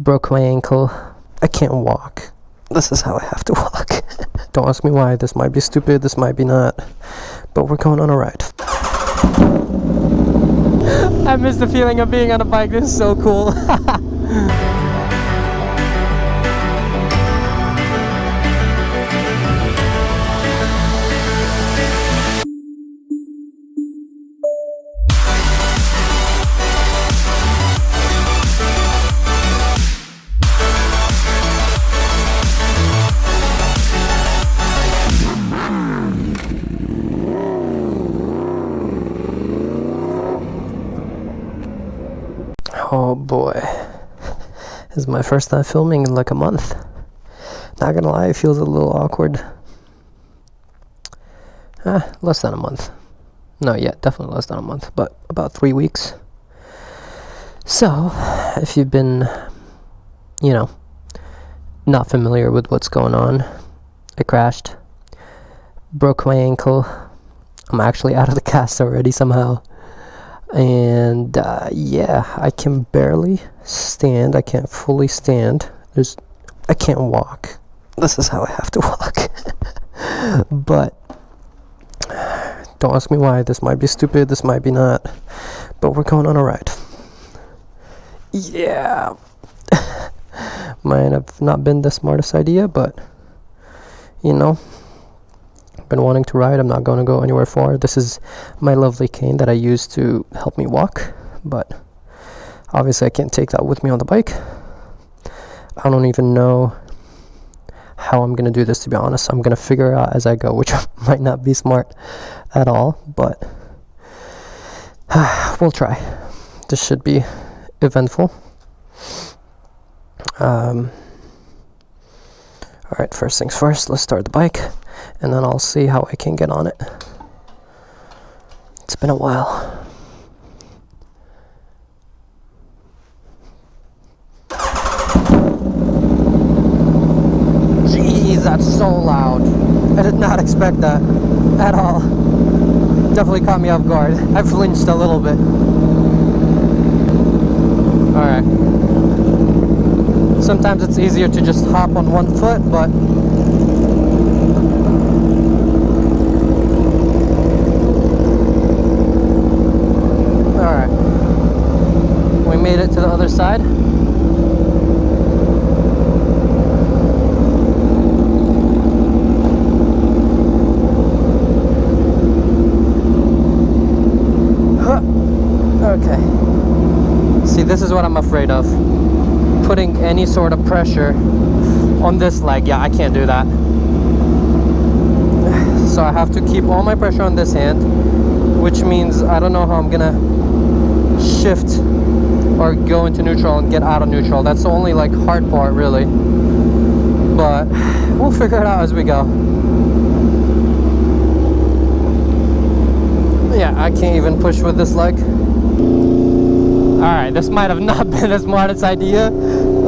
Broke my ankle. I can't walk. This is how I have to walk. Don't ask me why. This might be stupid, this might be not. But we're going on a ride. I miss the feeling of being on a bike. This is so cool. Oh boy, this is my first time filming in like a month. Not gonna lie, it feels a little awkward. Less than a month. No, yeah, definitely less than a month, but about 3 weeks. So, if you've been, not familiar with what's going on, I crashed, broke my ankle. I'm actually out of the cast already somehow. And yeah, I can barely stand. I can't fully stand. I can't walk. This is how I have to walk. But don't ask me why. This might be stupid, this might be not. But we're going on a ride. Yeah. Might have not been the smartest idea, but been wanting to ride. I'm not going to go anywhere far. This is my lovely cane that I use to help me walk, but obviously I can't take that with me on the bike. I don't even know how I'm going to do this, to be honest. I'm going to figure it out as I go, which might not be smart at all, but we'll try. This should be eventful. Alright, first things first, let's start the bike, and then I'll see how I can get on it. It's been a while. Jeez, that's so loud. I did not expect that at all. Definitely caught me off guard. I flinched a little bit. Alright. Sometimes it's easier to just hop on one foot, but alright. We made it to the other side. Okay. See, this is what I'm afraid of. Putting any sort of pressure on this leg. Yeah, I can't do that. So I have to keep all my pressure on this hand, which means I don't know how I'm gonna shift or go into neutral and get out of neutral. That's the only like hard part, really, but we'll figure it out as we go. Yeah, I can't even push with this leg. Alright, this might have not been the smartest idea.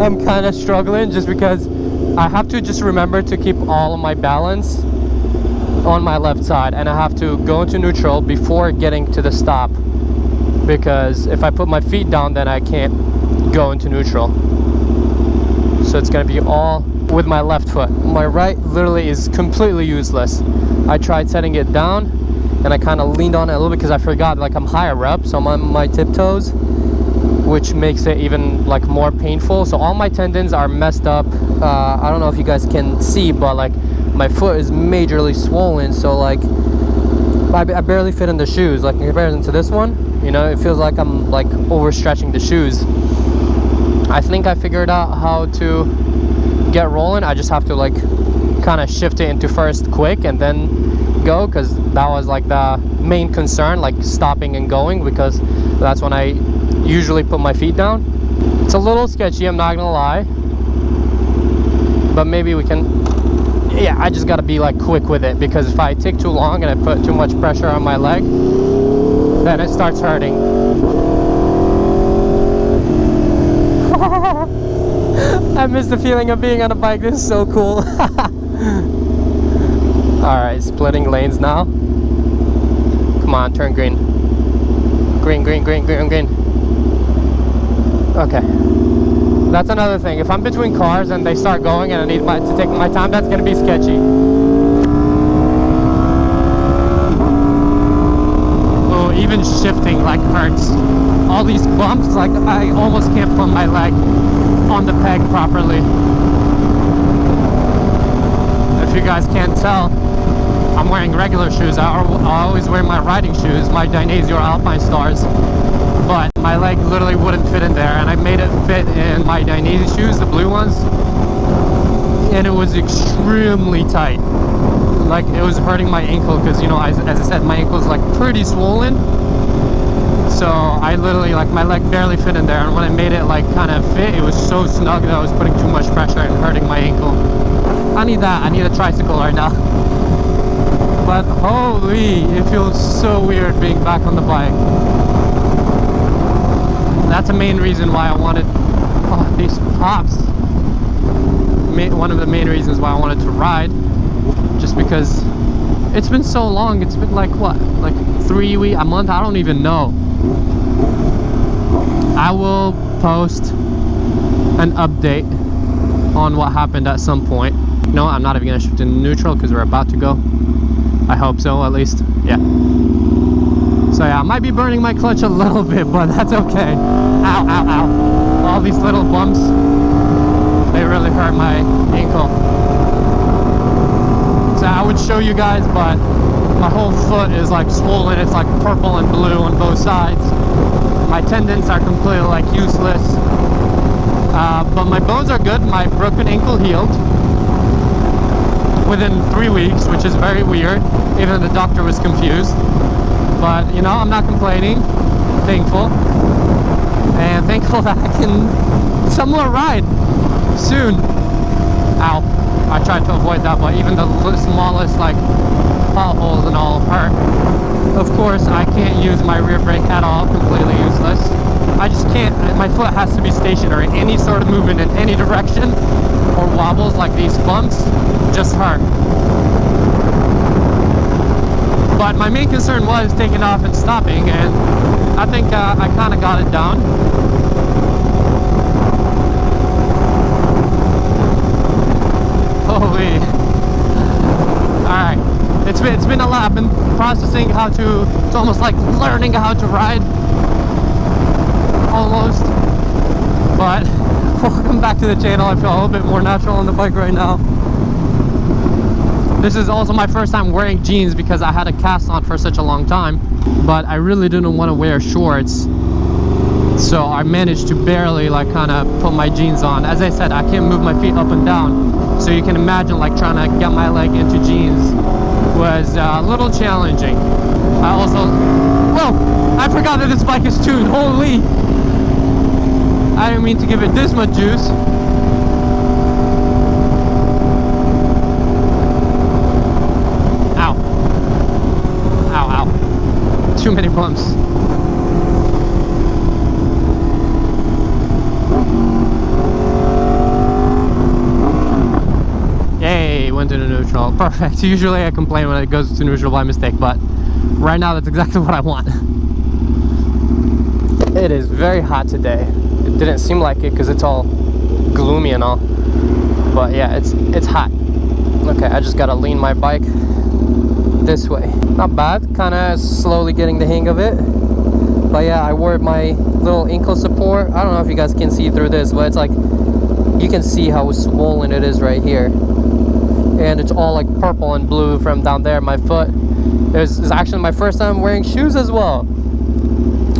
I'm kind of struggling just because I have to just remember to keep all of my balance on my left side, and I have to go into neutral before getting to the stop, because if I put my feet down, then I can't go into neutral. So it's going to be all with my left foot. My right literally is completely useless. I tried setting it down and I kind of leaned on it a little bit because I forgot, like, I'm higher up, so I'm on my tiptoes, which makes it even like more painful. So all my tendons are messed up. I don't know if you guys can see, but like my foot is majorly swollen, so like I barely fit in the shoes. Like in comparison to this one, it feels like I'm like overstretching the shoes. I think I figured out how to get rolling. I just have to like kind of shift it into first quick and then go, because that was like the main concern, like stopping and going, because that's when I usually put my feet down. It's a little sketchy, I'm not gonna lie, but maybe we can. Yeah, I just gotta be like quick with it, because if I take too long and I put too much pressure on my leg, then it starts hurting. I miss the feeling of being on a bike. This is so cool. Alright, splitting lanes now. Come on, turn green. Green, green, green, green, green. Okay. That's another thing. If I'm between cars and they start going and I need to take my time, that's gonna be sketchy. Oh, even shifting like hurts. All these bumps, like I almost can't put my leg on the peg properly. If you guys can't tell, I'm wearing regular shoes. I always wear my riding shoes, my Dainese or Alpine Stars. But my leg literally wouldn't fit in there, and I made it fit in my Dainese shoes, the blue ones, and it was extremely tight. Like, it was hurting my ankle because, you know, as I said, my ankle is like pretty swollen. So I literally, like, my leg barely fit in there, and when I made it like kind of fit, it was so snug that I was putting too much pressure and hurting my ankle. I need that. I need a tricycle right now. But holy, it feels so weird being back on the bike. That's the main reason why I wanted these pops. One of the main reasons why I wanted to ride, just because it's been so long. It's been like what, like 3 weeks, a month? I don't even know. I will post an update on what happened at some point. No, I'm not even gonna shift in neutral because we're about to go. I hope so, at least. Yeah. So yeah, I might be burning my clutch a little bit, but that's okay. Ow, ow, ow. All these little bumps, they really hurt my ankle. So I would show you guys, but my whole foot is like swollen. It's like purple and blue on both sides. My tendons are completely like useless. But my bones are good. My broken ankle healed within 3 weeks, which is very weird. Even the doctor was confused. But, you know, I'm not complaining. Thankful. And thankful that I can somewhat ride soon. Ow. I tried to avoid that, but even the smallest, like, potholes and all hurt. Of course, I can't use my rear brake at all. Completely useless. I just can't. My foot has to be stationary. Any sort of movement in any direction or wobbles like these bumps just hurt. But my main concern was taking off and stopping, and I think I kind of got it down. Holy. Alright. It's been a lot. I've been processing how to, it's almost like learning how to ride. Almost. But welcome back to the channel. I feel a little bit more natural on the bike right now. This is also my first time wearing jeans because I had a cast on for such a long time, but I really didn't want to wear shorts, so I managed to barely like kind of put my jeans on. As I said, I can't move my feet up and down, so you can imagine like trying to get my leg into jeans was a little challenging. I also, whoa, I forgot that this bike is tuned. Holy, I didn't mean to give it this much juice. Too many bumps. Yay, went into neutral. Perfect. Usually I complain when it goes to neutral by mistake, but right now that's exactly what I want. It is very hot today. It didn't seem like it because it's all gloomy and all, but yeah, it's hot. Okay, I just gotta lean my bike this way. Not bad, kind of slowly getting the hang of it. But yeah, I wore my little ankle support. I don't know if you guys can see through this, but it's like you can see how swollen it is right here, and it's all like purple and blue from down there. My foot is actually my first time wearing shoes as well.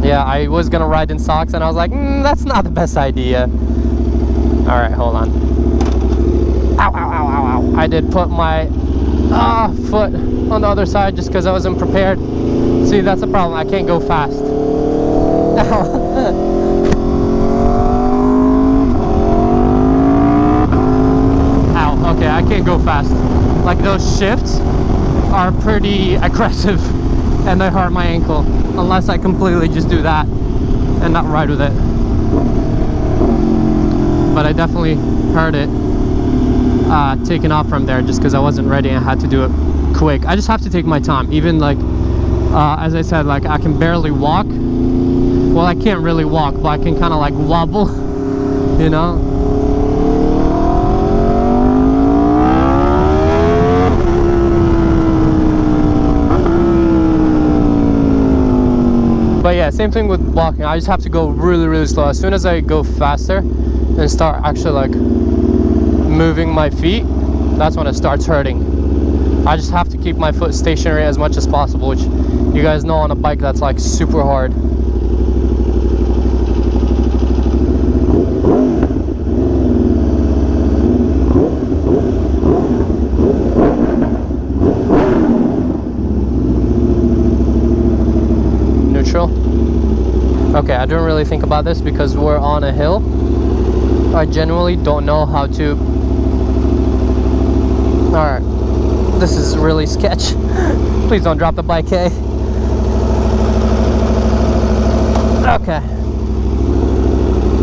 Yeah, I was gonna ride in socks and I was like, that's not the best idea. All right, hold on. Ow, ow, ow, ow, ow. I did put my foot on the other side just because I wasn't prepared. See, that's the problem. I can't go fast. Ow, okay, I can't go fast. Like, those shifts are pretty aggressive and they hurt my ankle unless I completely just do that and not ride with it. But I definitely heard it taking off from there just because I wasn't ready and I had to do it quick. I just have to take my time. Even like as I said, like I can barely walk. Well, I can't really walk, but I can kind of like wobble you know. But yeah, same thing with walking. I just have to go really slow. As soon as I go faster and start actually like moving my feet, that's when it starts hurting. I just have to keep my foot stationary as much as possible, which you guys know on a bike that's like super hard. Okay, I don't really think about this because we're on a hill. I genuinely don't know how to... Alright, this is really sketch. Please don't drop the bike, hey? Okay.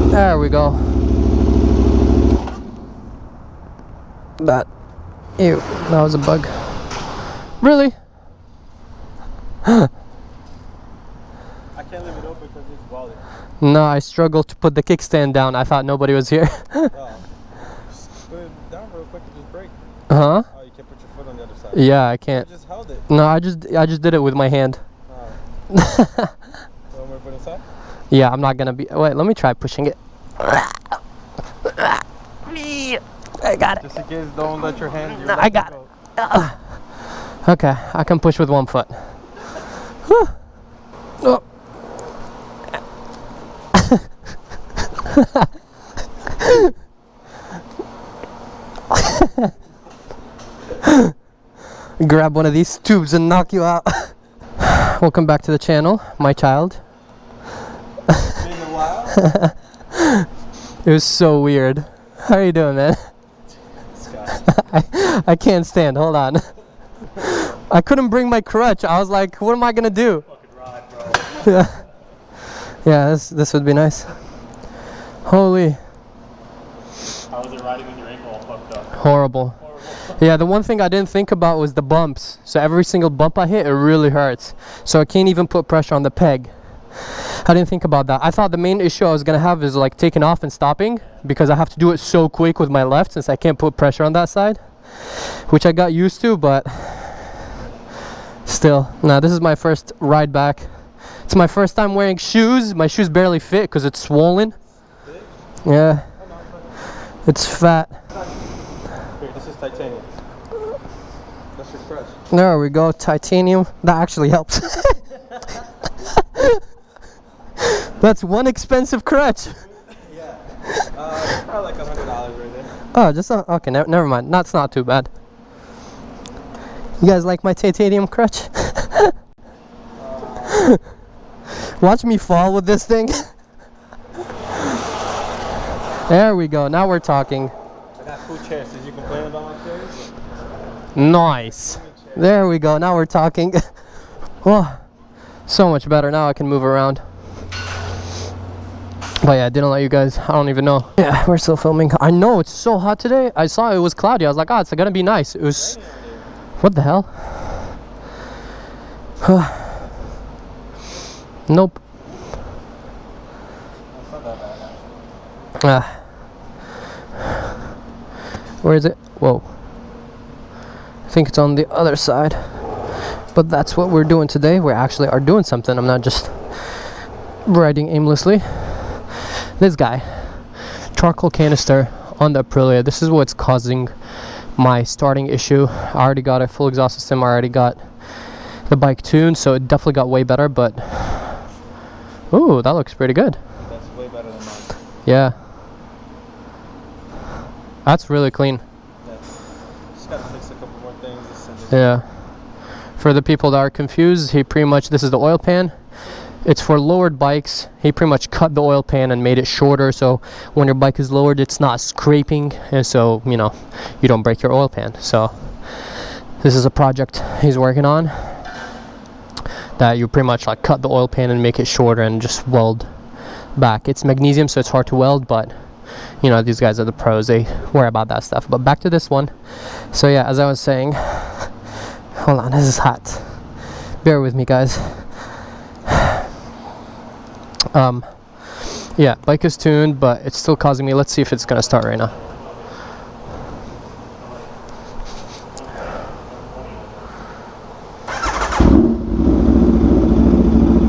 There we go. Ew, that was a bug. Really? I can't leave it open because it's volume. No, I struggled to put the kickstand down. I thought nobody was here. Oh. Just put it down real quick and just break. Huh? Oh, you can't put your foot on the other side. Yeah, I can't. You just held it. No, I just did it with my hand. Oh. You want me to put it inside? Yeah, I'm not gonna be... Wait, let me try pushing it. I got it. Just in case, don't let your hand... No, I got it. Okay, I can push with one foot. Oh. Grab one of these tubes and knock you out. Welcome back to the channel, my child. It's been a while. It was so weird. How are you doing, man? I can't stand. Hold on. I couldn't bring my crutch. I was like, what am I gonna do? Fucking ride, bro. Yeah, this would be nice. Holy. How was it riding with your ankle all fucked up? Horrible. Yeah, the one thing I didn't think about was the bumps. So every single bump I hit, it really hurts. So I can't even put pressure on the peg. I didn't think about that. I thought the main issue I was gonna have is like taking off and stopping, because I have to do it so quick with my left since I can't put pressure on that side, which I got used to, but still. Now this is my first ride back. It's my first time wearing shoes. My shoes barely fit because it's swollen. Yeah, it's fat. Here, this is titanium. That's your crutch. There we go, titanium. That actually helps. That's one expensive crutch. Yeah. It's probably like $100 right there. Oh, just okay. Never mind. That's not too bad. You guys like my titanium crutch? Watch me fall with this thing. There we go. Now we're talking. I got cool chairs. Did you complain about my chairs? Nice. There we go. Now we're talking. Oh, so much better. Now I can move around. But yeah, I didn't let you guys. I don't even know. Yeah, we're still filming. I know it's so hot today. I saw it was cloudy. I was like, oh, it's gonna be nice. It was. What the hell? Nope. Where is it? Whoa. I think it's on the other side. But that's what we're doing today. We actually are doing something. I'm not just riding aimlessly. This guy, charcoal canister on the Aprilia. This is what's causing my starting issue. I already got a full exhaust system. I already got the bike tuned, so it definitely got way better. But ooh, that looks pretty good. That's way better than mine. Yeah, that's really clean. Yeah. Just gotta fix a couple more things. Yeah. For the people that are confused, he pretty much, this is the oil pan. It's for lowered bikes. He pretty much cut the oil pan and made it shorter, so when your bike is lowered, it's not scraping, and so, you know, you don't break your oil pan. So this is a project he's working on, that you pretty much like cut the oil pan and make it shorter and just weld back. It's magnesium, so it's hard to weld, but you know, these guys are the pros. They worry about that stuff. But back to this one. So yeah, as I was saying, hold on, this is hot. Bear with me, guys. Yeah, bike is tuned, but it's still causing me. Let's see if it's gonna start right now.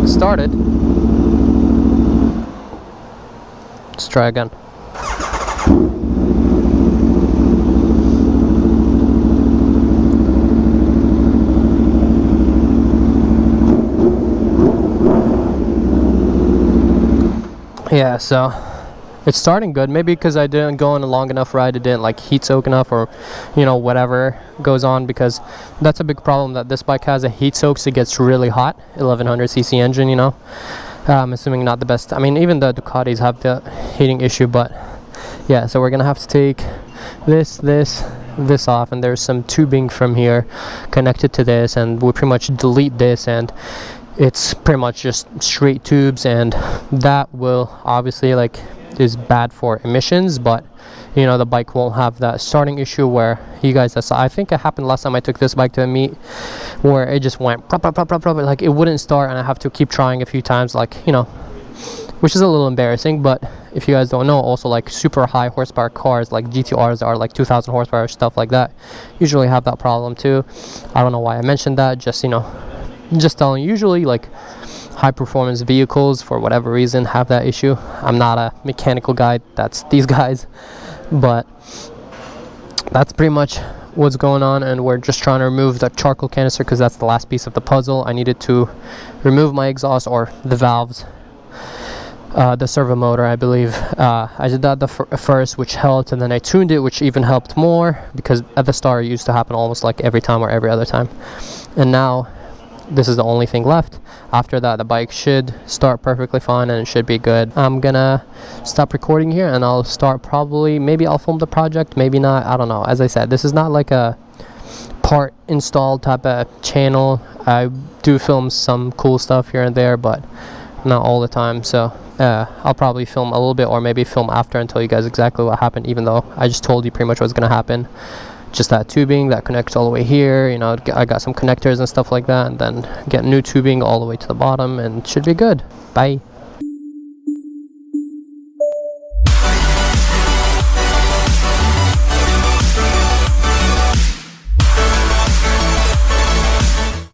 Started. Let's try again. Yeah, so it's starting good. Maybe because I didn't go on a long enough ride, it didn't like heat soak enough, or you know, whatever goes on, because that's a big problem that this bike has. It heat soaks, it gets really hot. 1100cc engine, you know. I'm assuming not the best. I mean, even the Ducatis have the heating issue, but yeah, so we're gonna have to take this off, and there's some tubing from here connected to this, and we'll pretty much delete this, and it's pretty much just straight tubes, and that will obviously like is bad for emissions, but you know, the bike won't have that starting issue where you guys saw. I think it happened last time I took this bike to a meet, where it just went like it wouldn't start, and I have to keep trying a few times, like, you know, which is a little embarrassing. But if you guys don't know, also like super high horsepower cars like GTRs are like 2000 horsepower, stuff like that, usually have that problem too. I don't know why I mentioned that, just, you know, just telling you, usually like high performance vehicles for whatever reason have that issue. I'm not a mechanical guy, that's these guys, but that's pretty much what's going on. And we're just trying to remove the charcoal canister because that's the last piece of the puzzle. I needed to remove my exhaust, or the valves, the servo motor, I believe. I did that first, which helped, and then I tuned it, which even helped more, because at the start it used to happen almost like every time or every other time, and now this is the only thing left. After that, the bike should start perfectly fine, and it should be good. I'm gonna stop recording here, and I'll start maybe I'll film the project, maybe not, I don't know. As I said, this is not like a part install type of channel. I do film some cool stuff here and there, but not all the time. So I'll probably film a little bit, or maybe film after, and tell you guys exactly what happened, even though I just told you pretty much what's gonna happen. Just that tubing that connects all the way here, you know, I got some connectors and stuff like that, and then get new tubing all the way to the bottom, and it should be good. Bye.